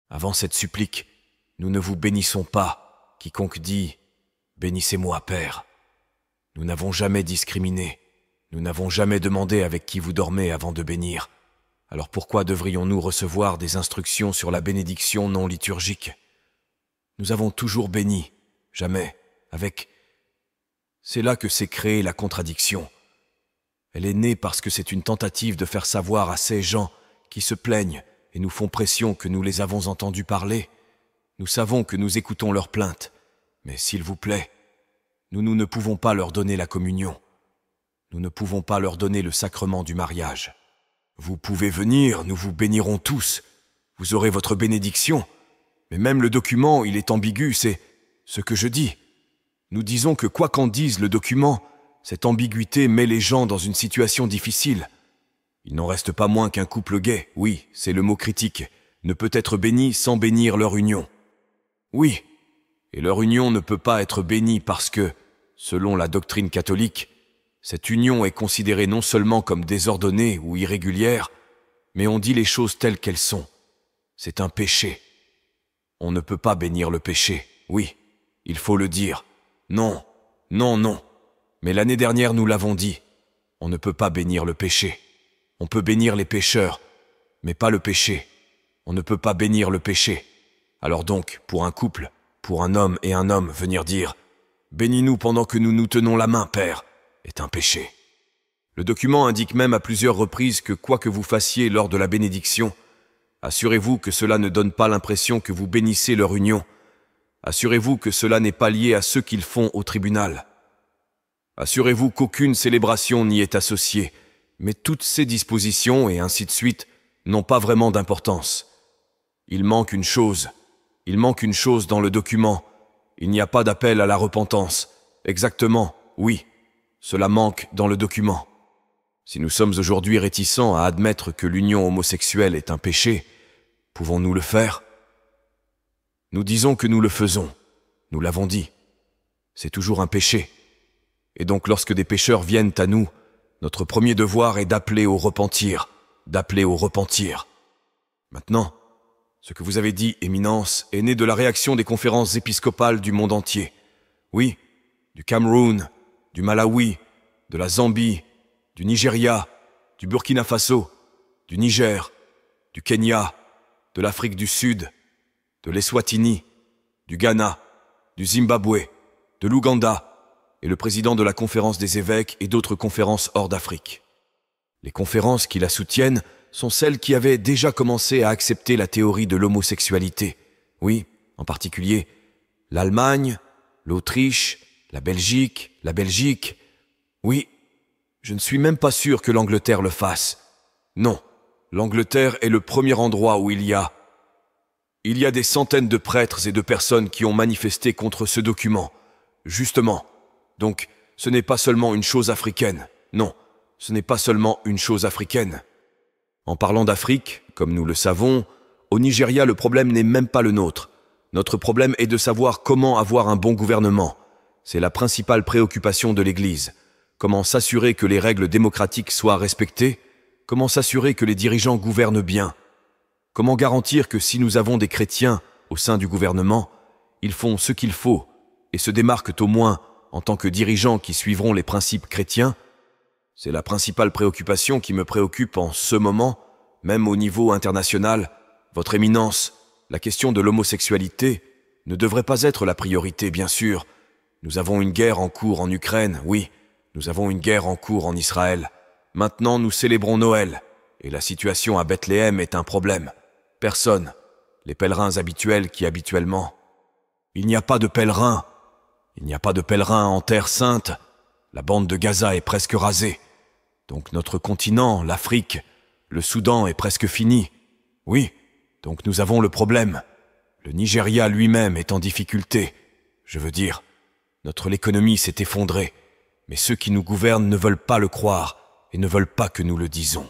Avant cette supplique, nous ne vous bénissons pas, quiconque dit « Bénissez-moi, Père ». Nous n'avons jamais discriminé, nous n'avons jamais demandé avec qui vous dormez avant de bénir. Alors pourquoi devrions-nous recevoir des instructions sur la bénédiction non liturgique? Nous avons toujours béni, jamais, avec... C'est là que s'est créée la contradiction. Elle est née parce que c'est une tentative de faire savoir à ces gens qui se plaignent et nous font pression que nous les avons entendus parler. Nous savons que nous écoutons leurs plaintes, mais s'il vous plaît, nous ne pouvons pas leur donner la communion. Nous ne pouvons pas leur donner le sacrement du mariage. Vous pouvez venir, nous vous bénirons tous. Vous aurez votre bénédiction. Mais même le document, il est ambigu, c'est ce que je dis. Nous disons que quoi qu'en dise le document, cette ambiguïté met les gens dans une situation difficile. Il n'en reste pas moins qu'un couple gay, oui, c'est le mot critique, ne peut être béni sans bénir leur union. Oui, et leur union ne peut pas être bénie parce que, selon la doctrine catholique, cette union est considérée non seulement comme désordonnée ou irrégulière, mais on dit les choses telles qu'elles sont. C'est un péché. On ne peut pas bénir le péché, oui, il faut le dire. Non, non, non. Mais l'année dernière, nous l'avons dit, on ne peut pas bénir le péché. On peut bénir les pécheurs, mais pas le péché. On ne peut pas bénir le péché. Alors donc, pour un couple, pour un homme et un homme, venir dire « Bénis-nous pendant que nous nous tenons la main, Père », est un péché. Le document indique même à plusieurs reprises que quoi que vous fassiez lors de la bénédiction, assurez-vous que cela ne donne pas l'impression que vous bénissez leur union. Assurez-vous que cela n'est pas lié à ce qu'ils font au tribunal. Assurez-vous qu'aucune célébration n'y est associée, mais toutes ces dispositions, et ainsi de suite, n'ont pas vraiment d'importance. Il manque une chose dans le document. Il n'y a pas d'appel à la repentance. Exactement, oui, cela manque dans le document. Si nous sommes aujourd'hui réticents à admettre que l'union homosexuelle est un péché, pouvons-nous le faire? Nous disons que nous le faisons. Nous l'avons dit. C'est toujours un péché. Et donc lorsque des pécheurs viennent à nous, notre premier devoir est d'appeler au repentir, Maintenant, ce que vous avez dit, Éminence, est né de la réaction des conférences épiscopales du monde entier. Oui, du Cameroun, du Malawi, de la Zambie, du Nigeria, du Burkina Faso, du Niger, du Kenya, de l'Afrique du Sud, de l'Eswatini, du Ghana, du Zimbabwe, de l'Ouganda, et le président de la conférence des évêques et d'autres conférences hors d'Afrique. Les conférences qui la soutiennent sont celles qui avaient déjà commencé à accepter la théorie de l'homosexualité. Oui, en particulier l'Allemagne, l'Autriche, la Belgique. Oui, je ne suis même pas sûr que l'Angleterre le fasse. Non, l'Angleterre est le premier endroit où il y a des centaines de prêtres et de personnes qui ont manifesté contre ce document. Justement. Donc, ce n'est pas seulement une chose africaine. Non, ce n'est pas seulement une chose africaine. En parlant d'Afrique, comme nous le savons, au Nigeria, le problème n'est même pas le nôtre. Notre problème est de savoir comment avoir un bon gouvernement. C'est la principale préoccupation de l'Église. Comment s'assurer que les règles démocratiques soient respectées? Comment s'assurer que les dirigeants gouvernent bien? Comment garantir que si nous avons des chrétiens au sein du gouvernement, ils font ce qu'il faut et se démarquent au moins en tant que dirigeants qui suivront les principes chrétiens? C'est la principale préoccupation qui me préoccupe en ce moment, même au niveau international. Votre Éminence, la question de l'homosexualité ne devrait pas être la priorité, bien sûr. Nous avons une guerre en cours en Ukraine, oui, nous avons une guerre en cours en Israël. Maintenant, nous célébrons Noël, et la situation à Bethléem est un problème. Personne, les pèlerins habituels qui habituellement... Il n'y a pas de pèlerins en Terre Sainte. La bande de Gaza est presque rasée. Donc notre continent, l'Afrique, le Soudan est presque fini. Oui, donc nous avons le problème. Le Nigeria lui-même est en difficulté. Je veux dire, notre économie s'est effondrée. Mais ceux qui nous gouvernent ne veulent pas le croire et ne veulent pas que nous le disons.